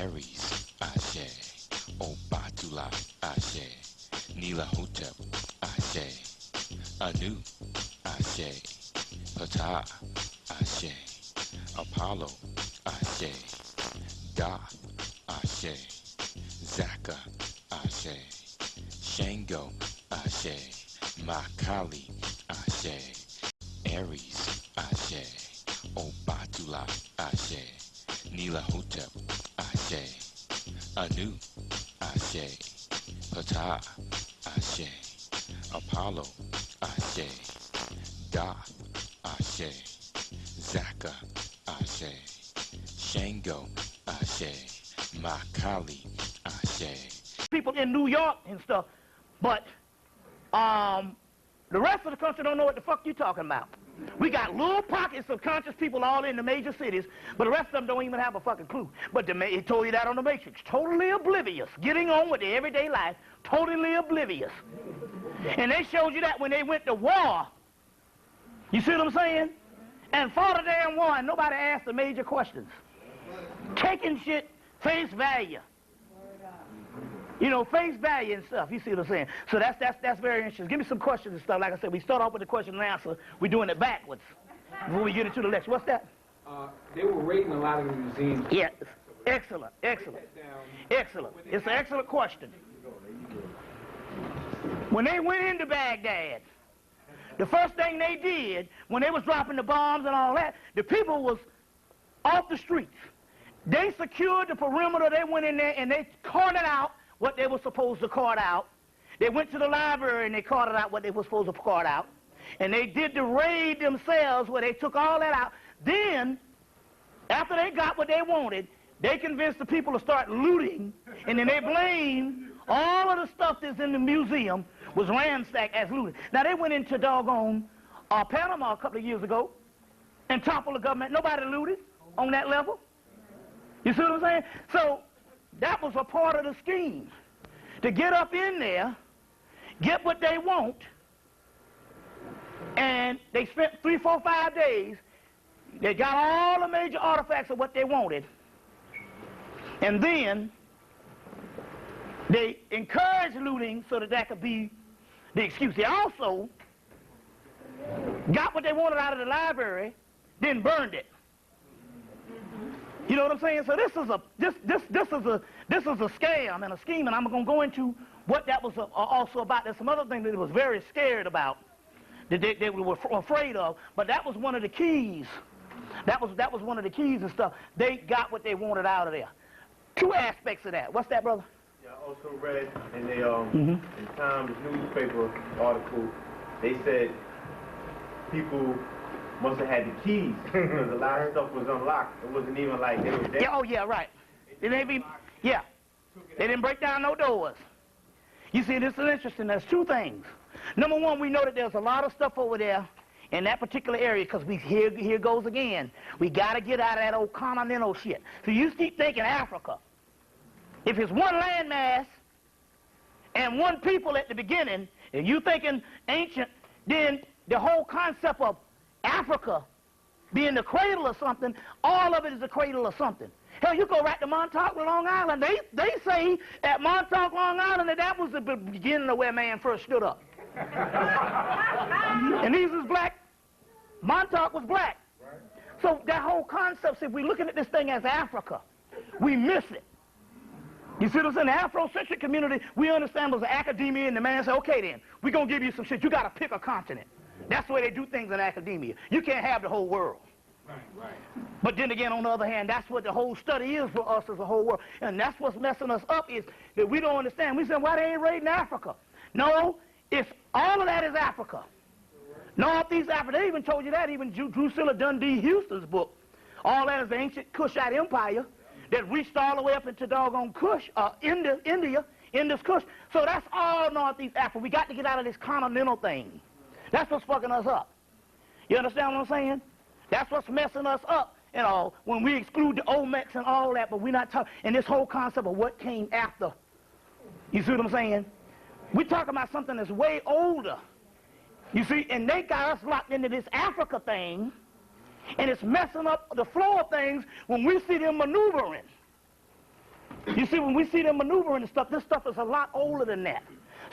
Aries, Ashe, Obatula, Ashe, Nila Hotep, Ashe, Anu, Ashe, Ptah, Ashe, Apollo, Ashe, Da, Ashe, Zaka, Ashe, Shango, Ashe, Makali, Ashe, Aries, Ashe, Obatula, Ashe, Nila Hotep, Ashe, Anu, Ashe, Ptah, Ashe, Apollo, Ashe, Da, Ashe, Zaka, Ashe, Shango, Ashe, Makali, Ashe. People in New York and stuff, but the rest of the country don't know what the fuck you talking about. We got little pockets of conscious people all in the major cities, but the rest of them don't even have a fucking clue. But it told you that on the Matrix. Totally oblivious. Getting on with their everyday life. Totally oblivious. And they showed you that when they went to war. You see what I'm saying? And fought a damn war and nobody asked the major questions. Taking shit face value. You know, face value and stuff. You see what I'm saying? So that's very interesting. Give me some questions and stuff. Like I said, we start off with the question and answer. We're doing it backwards before we get into the lecture. What's that? They were raiding a lot of the museums. Yes. Excellent. Excellent. Excellent. It's an excellent question. When they went into Baghdad, the first thing they did, when they was dropping the bombs and all that, the people was off the streets. They secured the perimeter. They went in there and they carted out what they were supposed to cart out. They went to the library and they carted out what they were supposed to cart out. And they did the raid themselves where they took all that out. Then, after they got what they wanted, they convinced the people to start looting, and then they blamed all of the stuff that's in the museum was ransacked as looting. Now, they went into doggone Panama a couple of years ago and toppled the government. Nobody looted on that level. You see what I'm saying? So, that was a part of the scheme. To get up in there, get what they want, and they spent 3, 4, 5 days. They got all the major artifacts of what they wanted, and then they encouraged looting so that could be the excuse. They also got what they wanted out of the library, then burned it. You know what I'm saying? So this is a scam and a scheme, and I'm going to go into what that was also about. There's some other things that they was very scared about, that they were afraid of, but that was one of the keys. That was one of the keys and stuff. They got what they wanted out of there. 2 aspects of that. What's that, brother? Yeah, I also read in the in Times newspaper article, they said people must have had the keys because a lot of stuff was unlocked. It wasn't even like they were there. Yeah, oh yeah, right. They didn't break down no doors. You see, this is interesting. There's 2 things. Number one, we know that there's a lot of stuff over there in that particular area because here goes again. We got to get out of that old continental shit. So you keep thinking Africa. If it's one landmass and one people at the beginning, if you thinking ancient, then the whole concept of Africa being the cradle of something, all of it is the cradle of something. Hell, you go right to Montauk, Long Island. They say at Montauk, Long Island, that was the beginning of where man first stood up. And these was black. Montauk was black. So that whole concept, if we're looking at this thing as Africa, we miss it. You see what I'm saying? The Afrocentric community, we understand was academia, and the man said, okay then, we're going to give you some shit. You got to pick a continent. That's the way they do things in academia. You can't have the whole world. Right. But then again, on the other hand, that's what the whole study is for us as a whole world. And that's what's messing us up is that we don't understand. We say, why they ain't raiding Africa? No, it's all of that is Africa. Northeast Africa, they even told you that, even Drusilla Dundee Houston's book. All that is the ancient Kushite Empire that reached all the way up into doggone Kush, India, Indus Kush. So that's all Northeast Africa. We got to get out of this continental thing. That's what's fucking us up. You understand what I'm saying? That's what's messing us up, you know, when we exclude the Olmecs and all that, but we're not talking, and this whole concept of what came after. You see what I'm saying? We're talking about something that's way older. You see, and they got us locked into this Africa thing, and it's messing up the flow of things when we see them maneuvering. You see, when we see them maneuvering and stuff, this stuff is a lot older than that.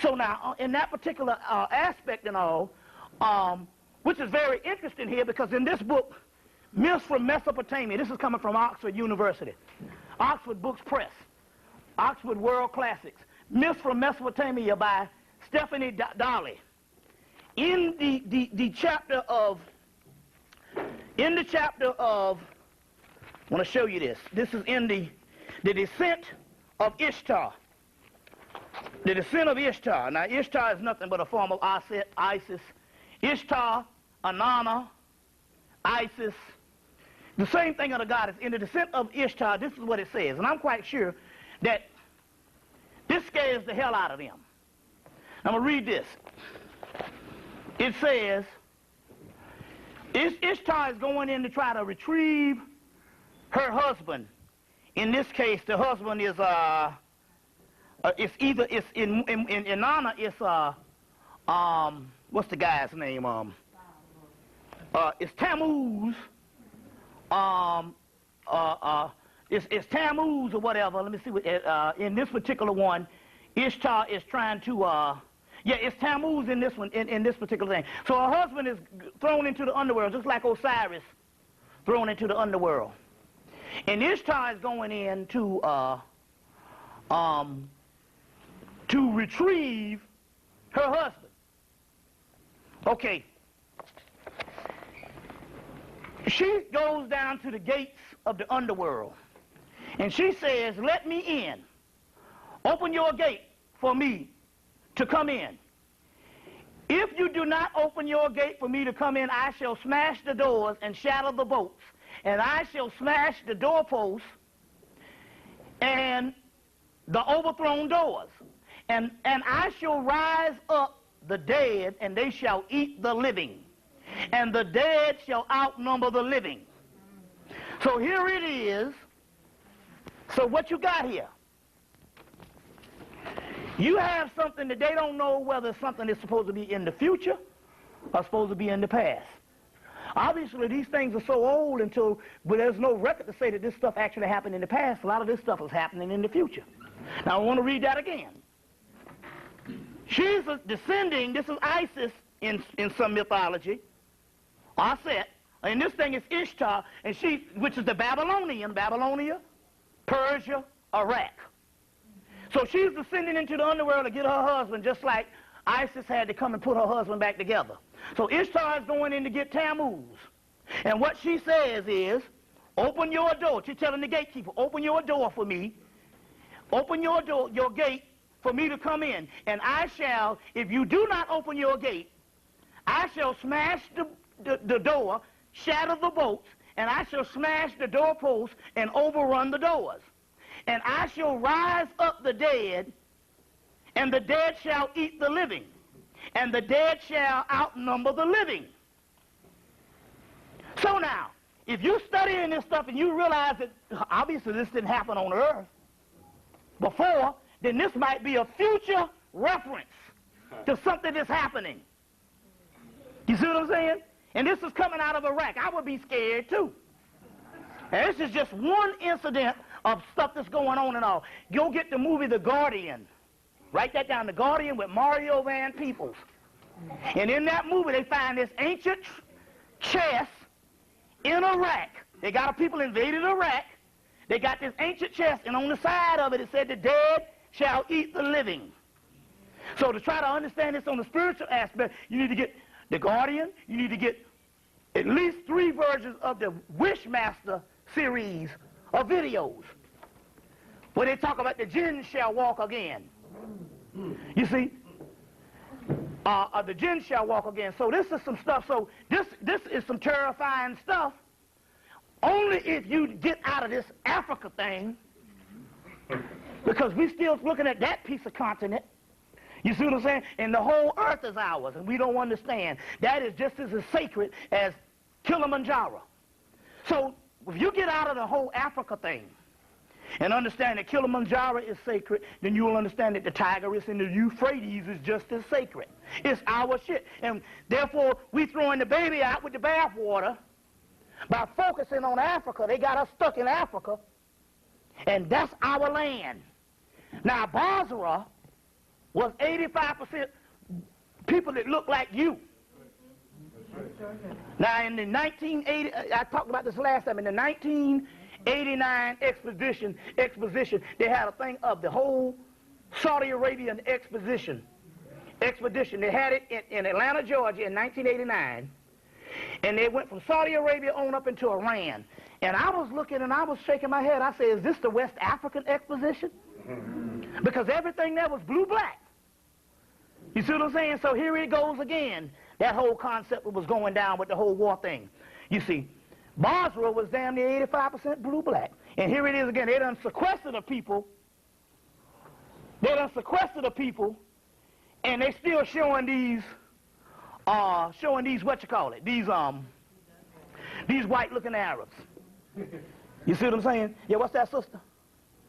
So now, in that particular aspect and all, which is very interesting here, because in this book, Myths from Mesopotamia, this is coming from Oxford University, Oxford Books Press, Oxford World Classics, Myths from Mesopotamia by Stephanie Dolly. In the chapter of, I want to show you this. This is in the descent of Ishtar. The descent of Ishtar. Now, Ishtar is nothing but a form of Isis. Ishtar, Anana, Isis, the same thing of the goddess. In the descent of Ishtar, this is what it says, and I'm quite sure that this scares the hell out of them. I'm going to read this. It says, Ishtar is going in to try to retrieve her husband. In this case, the husband is, in Inanna, it's, what's the guy's name? It's Tammuz. It's Tammuz or whatever. Let me see what, in this particular one, Ishtar is trying to, it's Tammuz in this one, in this particular thing. So her husband is thrown into the underworld, just like Osiris thrown into the underworld. And Ishtar is going in to retrieve her husband. Okay. She goes down to the gates of the underworld. And she says, let me in. Open your gate for me to come in. If you do not open your gate for me to come in, I shall smash the doors and shatter the bolts. And I shall smash the doorposts and the overthrown doors. And I shall rise up the dead, and they shall eat the living. And the dead shall outnumber the living. So here it is. So what you got here? You have something that they don't know whether something is supposed to be in the future or supposed to be in the past. Obviously, these things are so old but there's no record to say that this stuff actually happened in the past. A lot of this stuff is happening in the future. Now, I want to read that again. She's descending, this is Isis in some mythology, Aset, and this thing is Ishtar, and which is the Babylonia, Persia, Iraq. So she's descending into the underworld to get her husband, just like Isis had to come and put her husband back together. So Ishtar is going in to get Tammuz. And what she says is, open your door. She's telling the gatekeeper, open your door for me. Open your door, your gate, for me to come in. And I shall, if you do not open your gate, I shall smash the door, shatter the bolts, and I shall smash the doorposts and overrun the doors. And I shall rise up the dead, and the dead shall eat the living, and the dead shall outnumber the living. So now, if you're studying this stuff and you realize that obviously this didn't happen on earth before, then this might be a future reference to something that's happening. You see what I'm saying? And this is coming out of Iraq. I would be scared too. And this is just one incident of stuff that's going on and all. Go get the movie The Guardian. Write that down, The Guardian with Mario Van Peebles. And in that movie they find this ancient chest in Iraq. They got people invaded Iraq. They got this ancient chest, and on the side of it, it said the dead shall eat the living. So to try to understand this on the spiritual aspect, you need to get The Guardian, you need to get at least 3 versions of the Wishmaster series of videos where they talk about the jinn shall walk again. You see? The jinn shall walk again. So this is some stuff. So this is some terrifying stuff. Only if you get out of this Africa thing, because we're still looking at that piece of continent. You see what I'm saying? And the whole earth is ours, and we don't understand. That is just as sacred as Kilimanjaro. So if you get out of the whole Africa thing and understand that Kilimanjaro is sacred, then you will understand that the Tigris and the Euphrates is just as sacred. It's our shit. And therefore, we throwing the baby out with the bathwater by focusing on Africa. They got us stuck in Africa. And that's our land. Now, Basra was 85% people that look like you. Now, in the 1980, I talked about this last time, in the 1989 exposition, they had a thing of the whole Saudi Arabian expedition. They had it in Atlanta, Georgia in 1989, and they went from Saudi Arabia on up into Iran. And I was looking and I was shaking my head. I said, is this the West African exposition? Because everything there was blue-black. You see what I'm saying? So here it goes again. That whole concept was going down with the whole war thing. You see, Basra was damn near 85% blue-black. And here it is again. They done sequestered the people. And they still showing these, these white-looking Arabs. You see what I'm saying? Yeah, what's that, sister?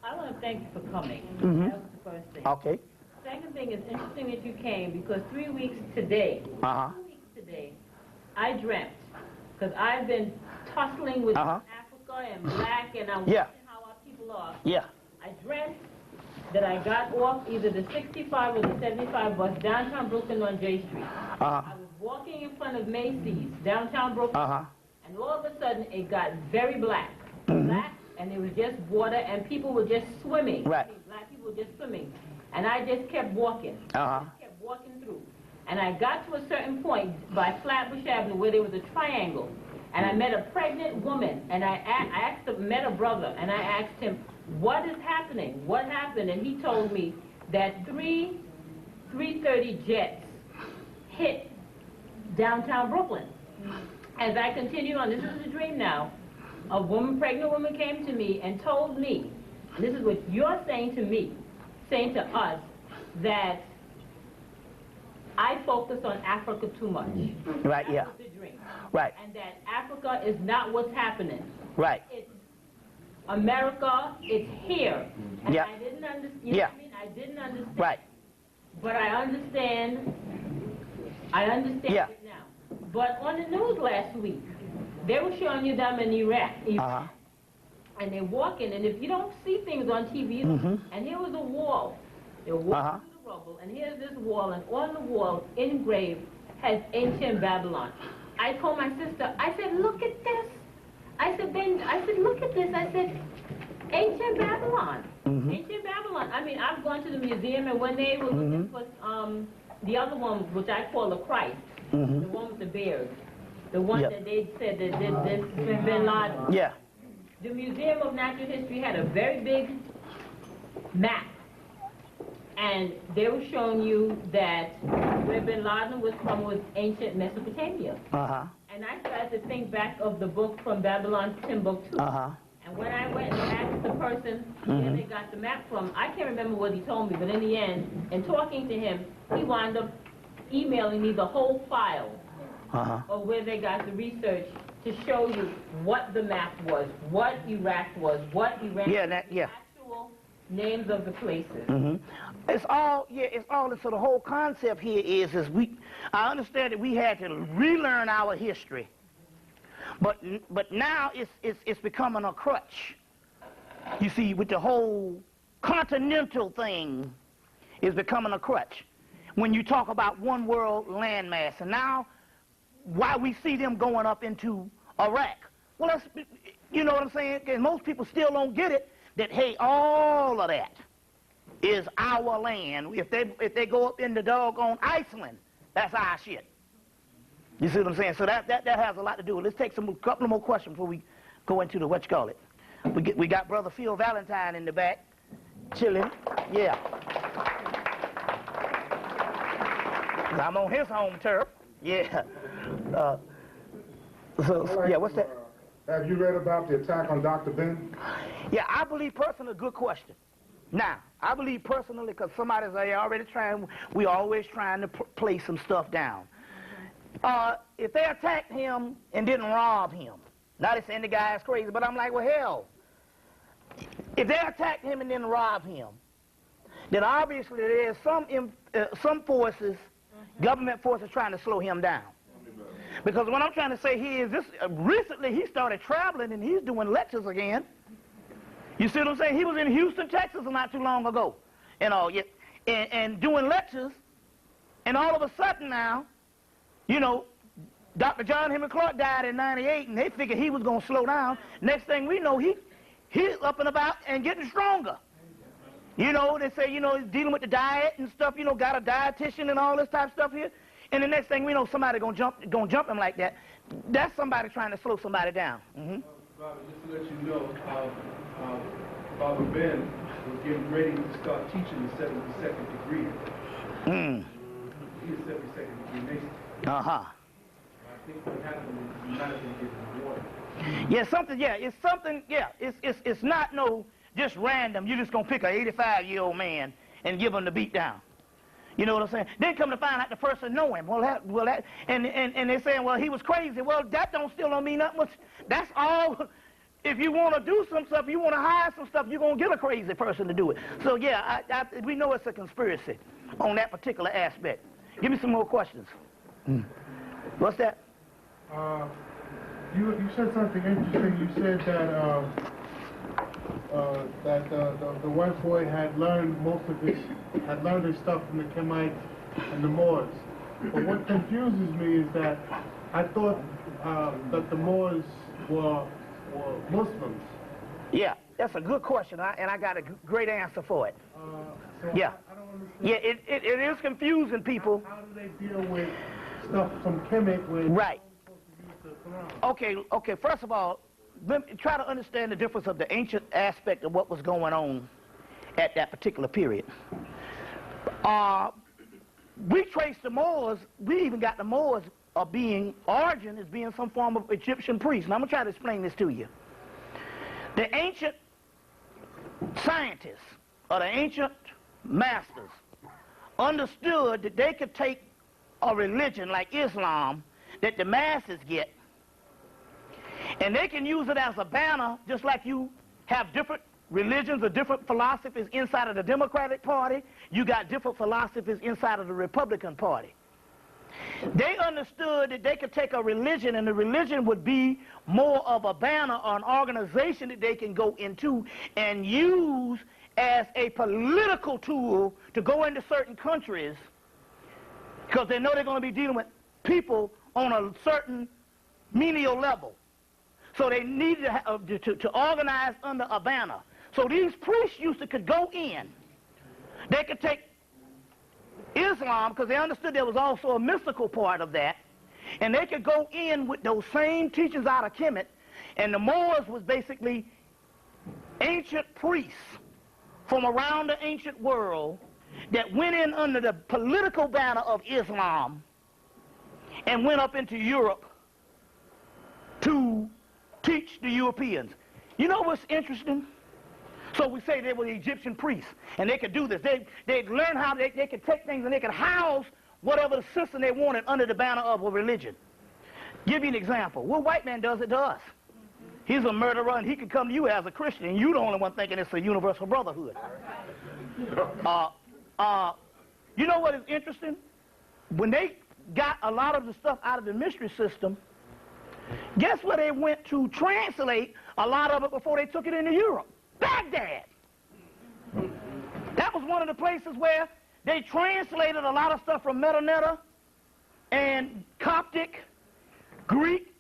I want to thank you for coming. Mm-hmm. That was the first thing. Okay. Second thing, it's interesting that you came because 3 weeks today, 2 weeks today, I dreamt, because I've been tussling with Africa and black, and I'm watching how our people are. Yeah. I dreamt that I got off either the 65 or the 75 bus downtown Brooklyn on J Street. I was walking in front of Macy's, downtown Brooklyn, and all of a sudden it got very black. Black, and it was just water, and people were just swimming. Right. I mean, black people were just swimming. And I just kept walking. Kept walking through. And I got to a certain point by Flatbush Avenue where there was a triangle. And I met a pregnant woman. And I met a brother. And I asked him, what is happening? What happened? And he told me that 330 jets hit downtown Brooklyn. As I continue on, this is a dream now, a pregnant woman came to me and told me, and this is what you're saying to me, saying to us, that I focus on Africa too much. Right, that yeah. was the dream. Right. And that Africa is not what's happening. Right. It's America, it's here. And I didn't understand, you know what I mean? I didn't understand. Right. But I understand it now. But on the news last week, they were showing you them in Iraq. And they're walking, and if you don't see things on TV, you don't, and here was a wall. They're walking through the rubble, and here's this wall, and on the wall, engraved, has ancient Babylon. I told my sister, I said, look at this. I said, look at this. I said, ancient Babylon. Ancient Babylon. I mean, I've gone to the museum, and when they were looking for the other one, which I call the Christ, the one with the beard, the one that they said that this bin Laden. Yeah. The Museum of Natural History had a very big map, and they were showing you that where bin Laden was from was ancient Mesopotamia. And I started to think back of the book from Babylon, Timbuktu. And when I went and asked the person where they got the map from, I can't remember what he told me, but in the end, in talking to him, he wound up emailing me the whole file of where they got the research to show you what the map was, what Iraq was, what Iran was, the actual names of the places. It's all, so the whole concept here is I understand that we had to relearn our history, but now it's becoming a crutch. You see, with the whole continental thing is becoming a crutch. When you talk about one world landmass, and now why we see them going up into Iraq. Well, that's, you know what I'm saying? Because most people still don't get it, that, hey, all of that is our land. If they go up into doggone Iceland, that's our shit. You see what I'm saying? So that has a lot to do with it. Let's take a couple more questions before we go into the, what you call it. We got Brother Phil Valentine in the back, chilling. Yeah. I'm on his home turf. Yeah. What's that? Have you read about the attack on Dr. Ben? Yeah, I believe personally, good question. Now, I believe personally, because somebody's already trying, we always trying to play some stuff down. If they attacked him and didn't rob him, now they're saying the guy is crazy, but I'm like, well, hell, if they attacked him and didn't rob him, then obviously there's some forces, government forces trying to slow him down. Because what I'm trying to say here is this, recently he started traveling and he's doing lectures again. You see what I'm saying? He was in Houston, Texas not too long ago, and doing lectures, and all of a sudden now, you know, Dr. John Henry Clark died in '98, and they figured he was going to slow down. Next thing we know, he's up and about and getting stronger. You know, they say, you know, he's dealing with the diet and stuff, you know, got a dietitian and all this type of stuff here. And the next thing we know, somebody gonna jump him like that. That's somebody trying to slow somebody down. Bobby, just to let you know, Father Ben was getting ready to start teaching the 72nd degree. He's a 72nd degree Mason. I think what happened is he might have been given water. It's not no just random. You're just gonna pick an 85-year-old man and give him the beat down. You know what I'm saying? Then come to find out the person know him. And they're saying, well, he was crazy. Well, that still don't mean nothing. That's all. If you want to do some stuff, you want to hide some stuff, you're gonna get a crazy person to do it. So yeah, we know it's a conspiracy on that particular aspect. Give me some more questions. What's that? You said something interesting. You said that the white boy had learned his stuff from the Hemmites and the Moors. But what confuses me is that I thought that the Moors were Muslims. Yeah, that's a good question, and I got a great answer for it. So yeah, I don't understand. Yeah, it is confusing people. How do they deal with stuff from Hemmitt when right? they're supposed to use the Quran? Okay. First of all, let me try to understand the difference of the ancient aspect of what was going on at that particular period. We trace the Moors. We even got the Moors origin as being some form of Egyptian priest. Now I'm gonna try to explain this to you. The ancient scientists or the ancient masters understood that they could take a religion like Islam that the masses get, and they can use it as a banner, just like you have different religions or different philosophies inside of the Democratic Party. You got different philosophies inside of the Republican Party. They understood that they could take a religion, and the religion would be more of a banner or an organization that they can go into and use as a political tool to go into certain countries, because they know they're going to be dealing with people on a certain menial level. So they needed to organize under a banner. So these priests could go in. They could take Islam, because they understood there was also a mystical part of that, and they could go in with those same teachings out of Hemmitt, and the Moors was basically ancient priests from around the ancient world that went in under the political banner of Islam and went up into Europe to teach the Europeans. You know what's interesting? So we say they were the Egyptian priests, and they could do this. They'd learn how they could take things and they could house whatever the system they wanted under the banner of a religion. Give you an example. What white man does it to us? He's a murderer, and he can come to you as a Christian, and you're the only one thinking it's a universal brotherhood. You know what is interesting? When they got a lot of the stuff out of the mystery system, guess where they went to translate a lot of it before they took it into Europe? Baghdad. That was one of the places where they translated a lot of stuff from Metanetta and Coptic, Greek,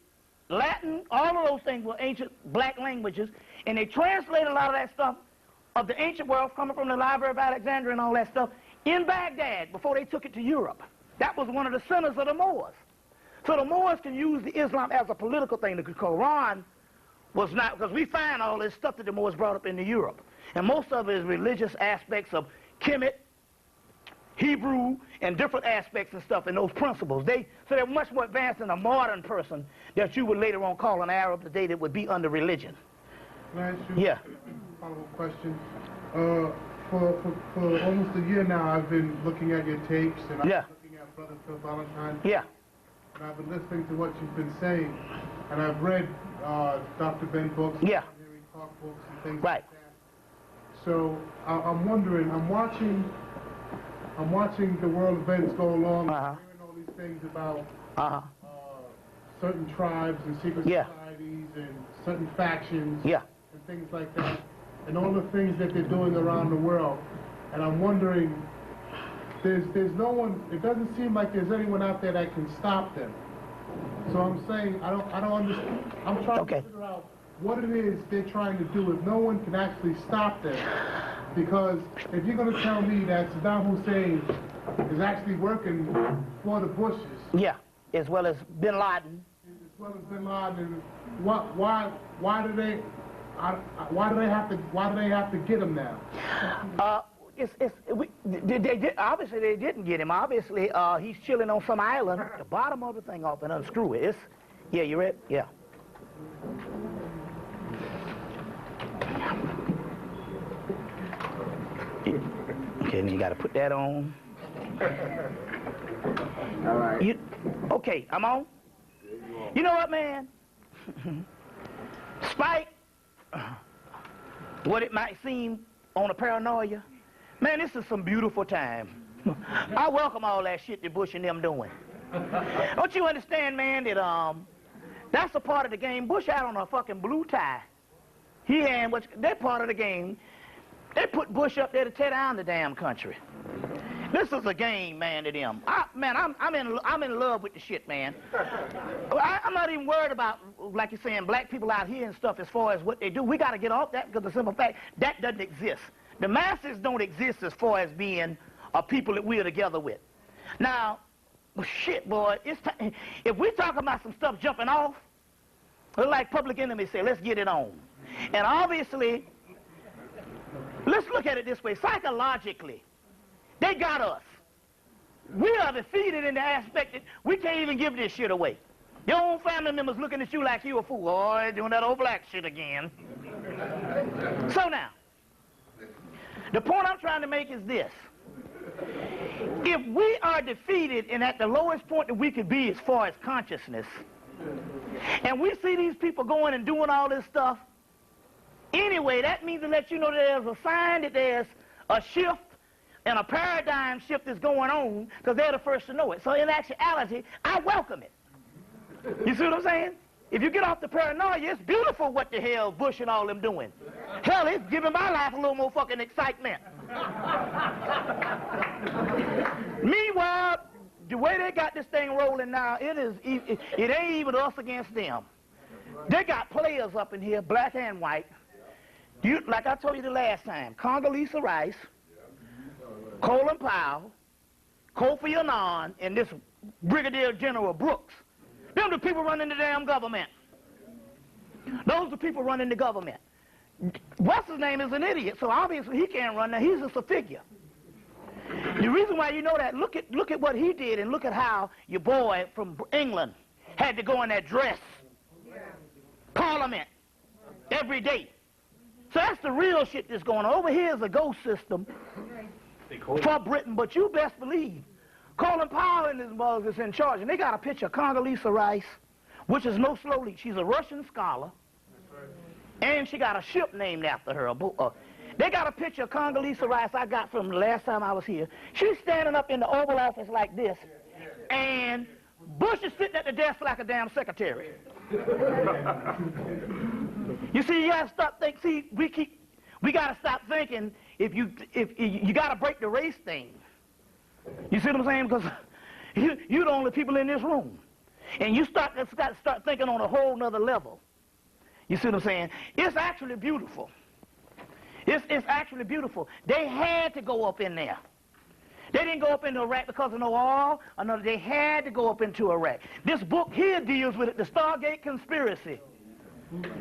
Latin. All of those things were ancient black languages, and they translated a lot of that stuff of the ancient world coming from the Library of Alexandria and all that stuff in Baghdad before they took it to Europe. That was one of the centers of the Moors. So the Moors can use the Islam as a political thing. The Quran was not, because we find all this stuff that the Moors brought up into Europe. And most of it is religious aspects of Kemet, Hebrew, and different aspects and stuff, and those principles. So they're much more advanced than a modern person that you would later on call an Arab today that would be under religion. Can I ask you a follow-up question? For almost a year now, I've been looking at your tapes, and I've been looking at Brother Phil Valentine. And I've been listening to what you've been saying, and I've read Dr. Ben books, Henry Clark books, and things like that. So I'm wondering, I'm watching the world events go along, hearing all these things about certain tribes and secret societies and certain factions and things like that. and all the things that they're doing around the world. And I'm wondering, there's no one, it doesn't seem like there's anyone out there that can stop them. So I'm saying, I don't understand. I'm trying to figure out what it is they're trying to do if no one can actually stop them. Because if you're going to tell me that Saddam Hussein is actually working for the Bushes. Yeah, as well as Bin Laden. As well as Bin Laden. Why do they have to get him now? Obviously they didn't get him. Obviously he's chilling on some island. The bottom of the thing off and unscrew it. Yeah, you ready? Yeah. Okay, then you got to put that on. All right. Okay, I'm on. You know what, man? Spite what it might seem on a paranoia, man, this is some beautiful time. I welcome all that shit that Bush and them doing. Don't you understand, man, that that's a part of the game. Bush out on a fucking blue tie. They're part of the game. They put Bush up there to tear down the damn country. This is a game, man, to them. I'm in love with the shit, man. I'm not even worried about, like you're saying, black people out here and stuff as far as what they do. We got to get off that because the simple fact, that doesn't exist. The masses don't exist as far as being a people that we're together with. Now, shit, boy, if we talk about some stuff jumping off, like Public Enemy said, let's get it on. And obviously, let's look at it this way. Psychologically, they got us. We are defeated in the aspect that we can't even give this shit away. Your own family members looking at you like you a fool. Oh, they're doing that old black shit again. So now, the point I'm trying to make is this. If we are defeated and at the lowest point that we could be as far as consciousness, and we see these people going and doing all this stuff, anyway, that means to let you know that there's a sign that there's a shift and a paradigm shift is going on because they're the first to know it. So in actuality, I welcome it. You see what I'm saying? If you get off the paranoia, it's beautiful what the hell Bush and all them doing. Hell, it's giving my life a little more fucking excitement. Meanwhile, the way they got this thing rolling now, it ain't even us against them. They got players up in here, black and white. Like I told you the last time, Condoleezza Rice, Colin Powell, Kofi Annan, and this Brigadier General Brooks. Them the people running the damn government. Those are the people running the government. What's his name is an idiot, so obviously he can't run now. He's just a figure. The reason why you know that, look at what he did and look at how your boy from England had to go in that dress. Parliament every day. So that's the real shit that's going on. Over here is a ghost system for Britain, but you best believe Colin Powell and his mother is in charge, and they got a picture of Condoleezza Rice, which is no slowly. She's a Russian scholar, and she got a ship named after her. They got a picture of Condoleezza Rice I got from the last time I was here. She's standing up in the Oval Office like this, and Bush is sitting at the desk like a damn secretary. You see, you gotta stop thinking. See, we gotta stop thinking. If you gotta break the race thing. You see what I'm saying? Because you're the only people in this room, and you start thinking on a whole nother level. You see what I'm saying? It's actually beautiful. It's actually beautiful. They had to go up in there. They didn't go up into Iraq because of no oil. No, they had to go up into Iraq. This book here deals with it, the Stargate Conspiracy.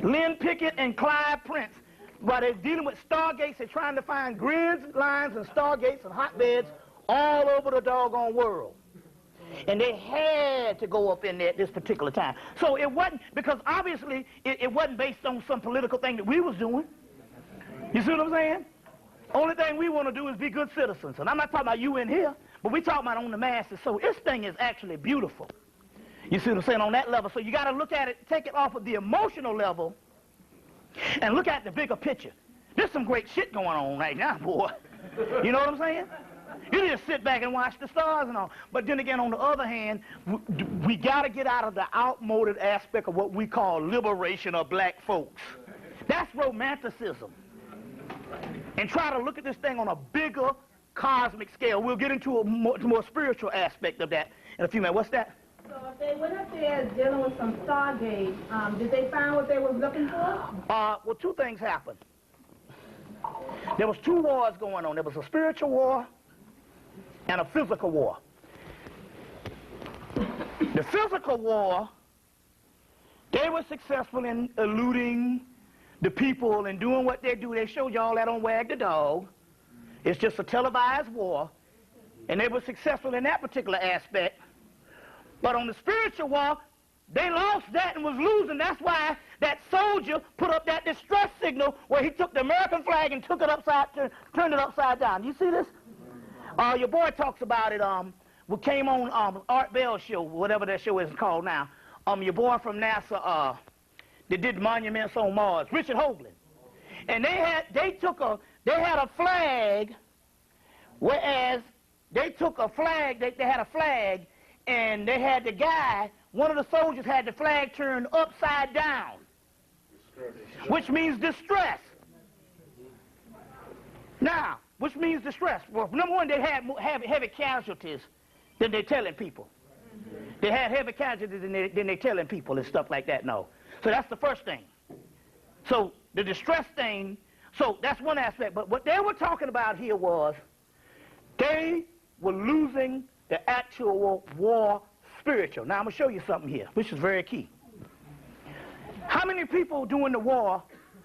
Lynn Pickett and Clive Prince. While they're dealing with stargates, they're trying to find grids, lines, and stargates and hotbeds all over the doggone world. And they had to go up in there at this particular time. So it wasn't, because obviously it wasn't based on some political thing that we was doing. You see what I'm saying? Only thing we want to do is be good citizens. And I'm not talking about you in here, but we talking about on the masses. So this thing is actually beautiful. You see what I'm saying, on that level. So you got to look at it, take it off of the emotional level, and look at the bigger picture. There's some great shit going on right now, boy. You know what I'm saying? You just sit back and watch the stars and all. But then again, on the other hand, we got to get out of the outmoded aspect of what we call liberation of black folks. That's romanticism. and try to look at this thing on a bigger cosmic scale. We'll get into a more spiritual aspect of that in a few minutes. What's that? So if they went up there dealing with some stargate, did they find what they were looking for? Well, two things happened. There was two wars going on. There was a spiritual war and a physical war. The physical war, they were successful in eluding the people and doing what they do. They showed you all that on Wag the Dog. It's just a televised war, and they were successful in that particular aspect. But on the spiritual war, they lost that and was losing. That's why that soldier put up that distress signal where he took the American flag and took it turned it upside down. You see this? Your boy talks about it. We came on Art Bell's show, whatever that show is called now. Your boy from NASA, that did Monuments on Mars, Richard Hoagland, and they had a flag, whereas they took a flag. They had a flag, and they had the guy. One of the soldiers had the flag turned upside down, which means distress. Now, which means distress. Well, number one, they had heavy casualties than they're telling people. They had heavy casualties than they're telling people and stuff like that. No. So that's the first thing. So the distress thing, so that's one aspect. But what they were talking about here was they were losing the actual war spiritual. Now I'm going to show you something here, which is very key. How many people during the war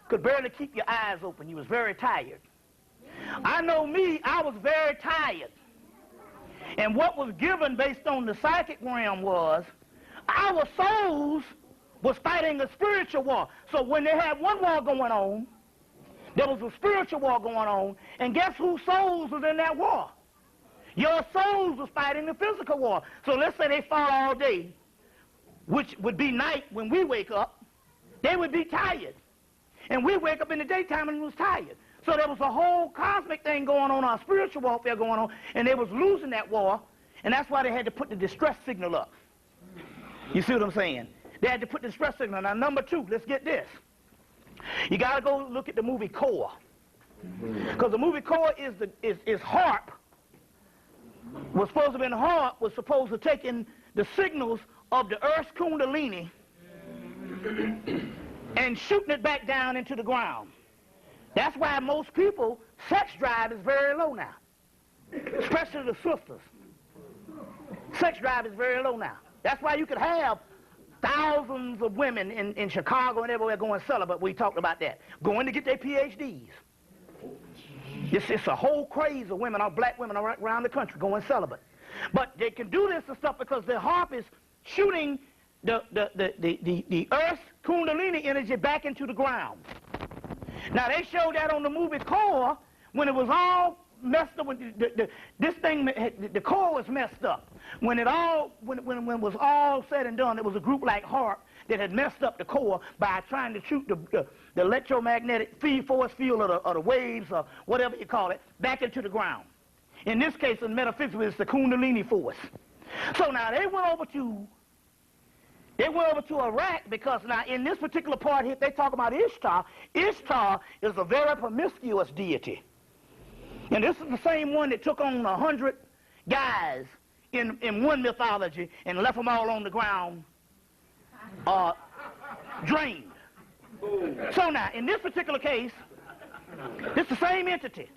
could barely keep your eyes open? You was very tired. I know me, I was very tired. And what was given based on the psychic realm was our souls was fighting a spiritual war. So when they had one war going on, there was a spiritual war going on, and guess whose souls was in that war? Your souls was fighting the physical war. So let's say they fought all day, which would be night when we wake up. They would be tired. And we wake up in the daytime and was tired. So there was a whole cosmic thing going on, our spiritual warfare going on, and they was losing that war, and that's why they had to put the distress signal up. You see what I'm saying? They had to put the distress signal. Now, number two, let's get this. You got to go look at the movie Core. Because the movie Core is HARP. Was supposed to have been HARP, was supposed to take in the signals of the Earth's Kundalini and shooting it back down into the ground. That's why most people, sex drive is very low now, especially the sisters. Sex drive is very low now. That's why you could have thousands of women in Chicago and everywhere going celibate. We talked about that. Going to get their PhDs. It's a whole craze of women, black women around the country going celibate. But they can do this and stuff because the HARP is shooting the Earth's Kundalini energy back into the ground. Now, they showed that on the movie Core when it was all messed up. The core was messed up. When it was all said and done, it was a group like HARP that had messed up the core by trying to shoot the electromagnetic force field or the waves or whatever you call it back into the ground. In this case, in metaphysics, it's the Kundalini force. So now they went over to Iraq because now in this particular part here, they talk about Ishtar. Ishtar is a very promiscuous deity. And this is the same one that took on 100 guys in one mythology and left them all on the ground drained. So now, in this particular case, this is the same entity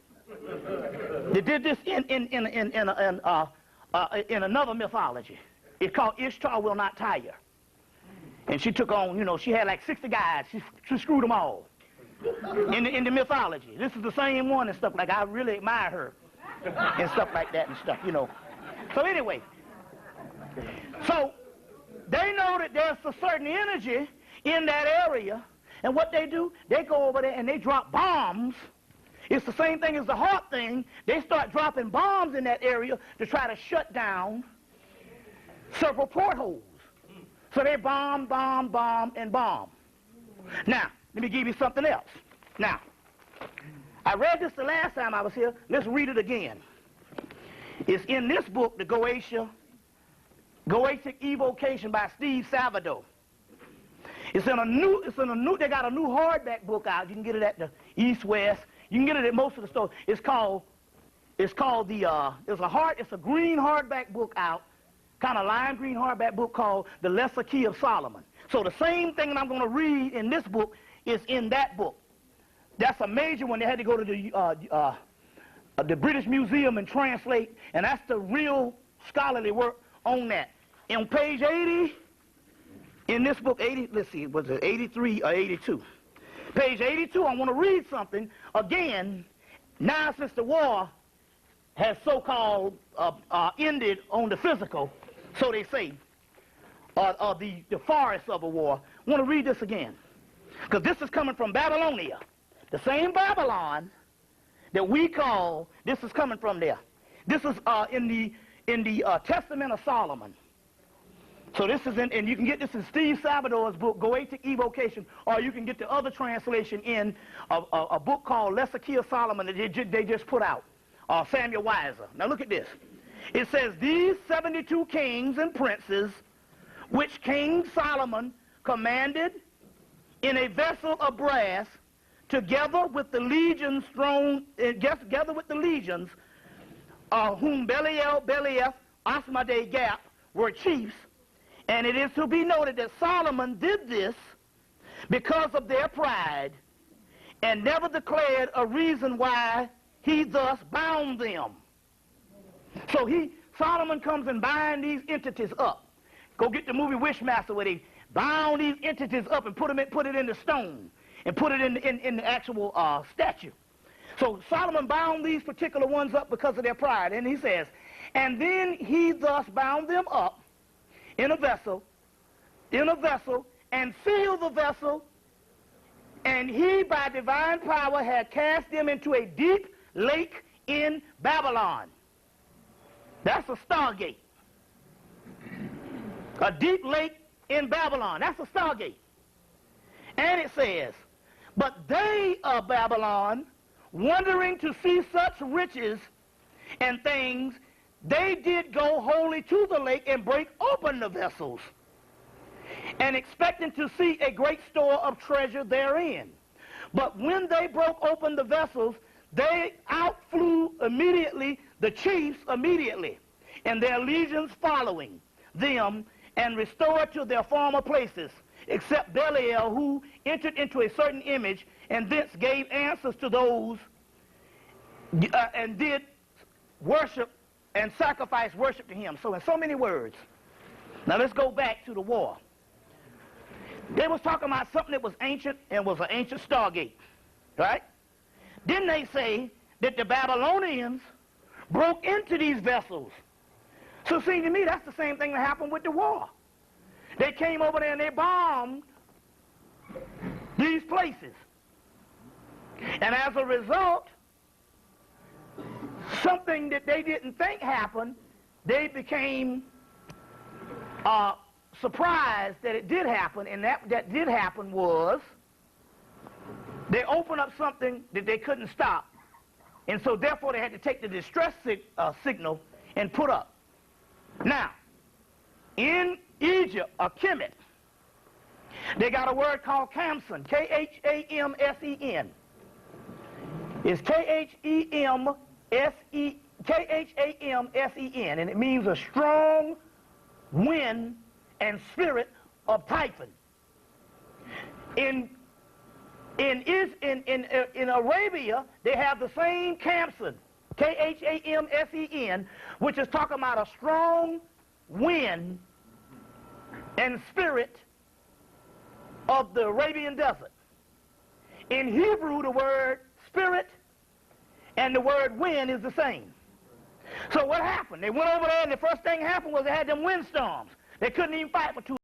that did this in another mythology. It's called Ishtar Will Not Tire. And she took on, she had like 60 guys. She screwed them all in the mythology. This is the same one and stuff like I really admire her and stuff like that and stuff, So anyway, so they know that there's a certain energy in that area, and what they do, they go over there and they drop bombs. It's the same thing as the HARP thing. They start dropping bombs in that area to try to shut down several portholes. So they bomb, and bomb. Now, let me give you something else. Now, I read this the last time I was here. Let's read it again. It's in this book, The Goetic Evocation by Steve Salvador. They got a new hardback book out. You can get it at the East West. You can get it at most of the stores. It's a green hardback book out, kind of lime green hardback book called The Lesser Key of Solomon. So the same thing that I'm going to read in this book is in that book. That's a major one. They had to go to the British Museum and translate, and that's the real scholarly work on that. On page 80, in this book, 80, let's see, was it 83 or 82? Page 82, I want to read something. Again, now since the war has so-called ended on the physical, so they say, the forest of a war, I want to read this again. Because this is coming from Babylonia. The same Babylon that we call, this is coming from there. This is in the Testament of Solomon. So this is and you can get this in Steve Salvador's book, Goetic Evocation, or you can get the other translation in a book called Lesser Key of Solomon that they just put out, Samuel Weiser. Now look at this. It says, these 72 kings and princes, which King Solomon commanded in a vessel of brass, together with the legions whom Belial, Belieth, Asmodai, Gap were chiefs. And it is to be noted that Solomon did this because of their pride and never declared a reason why he thus bound them. So Solomon comes and binds these entities up. Go get the movie Wishmaster where they bound these entities up and put it in the stone and put it in the actual statue. So Solomon bound these particular ones up because of their pride. And he says, and then he thus bound them up in a vessel, and sealed the vessel, and he by divine power had cast them into a deep lake in Babylon. That's a stargate. A deep lake in Babylon. That's a stargate. And it says, but they of Babylon, wondering to see such riches and things, they did go wholly to the lake and break open the vessels, and expecting to see a great store of treasure therein. But when they broke open the vessels, they outflew immediately, the chiefs immediately, and their legions following them, and restored to their former places, except Belial, who entered into a certain image, and thence gave answers to those, and did worship and sacrifice worship to him. So in so many words, now let's go back to the war. They was talking about something that was ancient and was an ancient stargate, right? Didn't they say that the Babylonians broke into these vessels? So it seems to me that's the same thing that happened with the war. They came over there and they bombed these places. And as a result, something that they didn't think happened, they became surprised that it did happen, and that did happen was they opened up something that they couldn't stop, and so therefore they had to take the distress signal and put up. Now, in Egypt, or Kemet, they got a word called Khamsen, K-H-A-M-S-E-N. It's K-H-A-M-S-E-N, and it means a strong wind and spirit of Typhon. In Arabia, they have the same Khamsen, K-H-A-M-S-E-N, which is talking about a strong wind and spirit of the Arabian desert. In Hebrew, the word spirit and the word wind is the same. So what happened? They went over there, and the first thing happened was they had them windstorms. They couldn't even fight for 2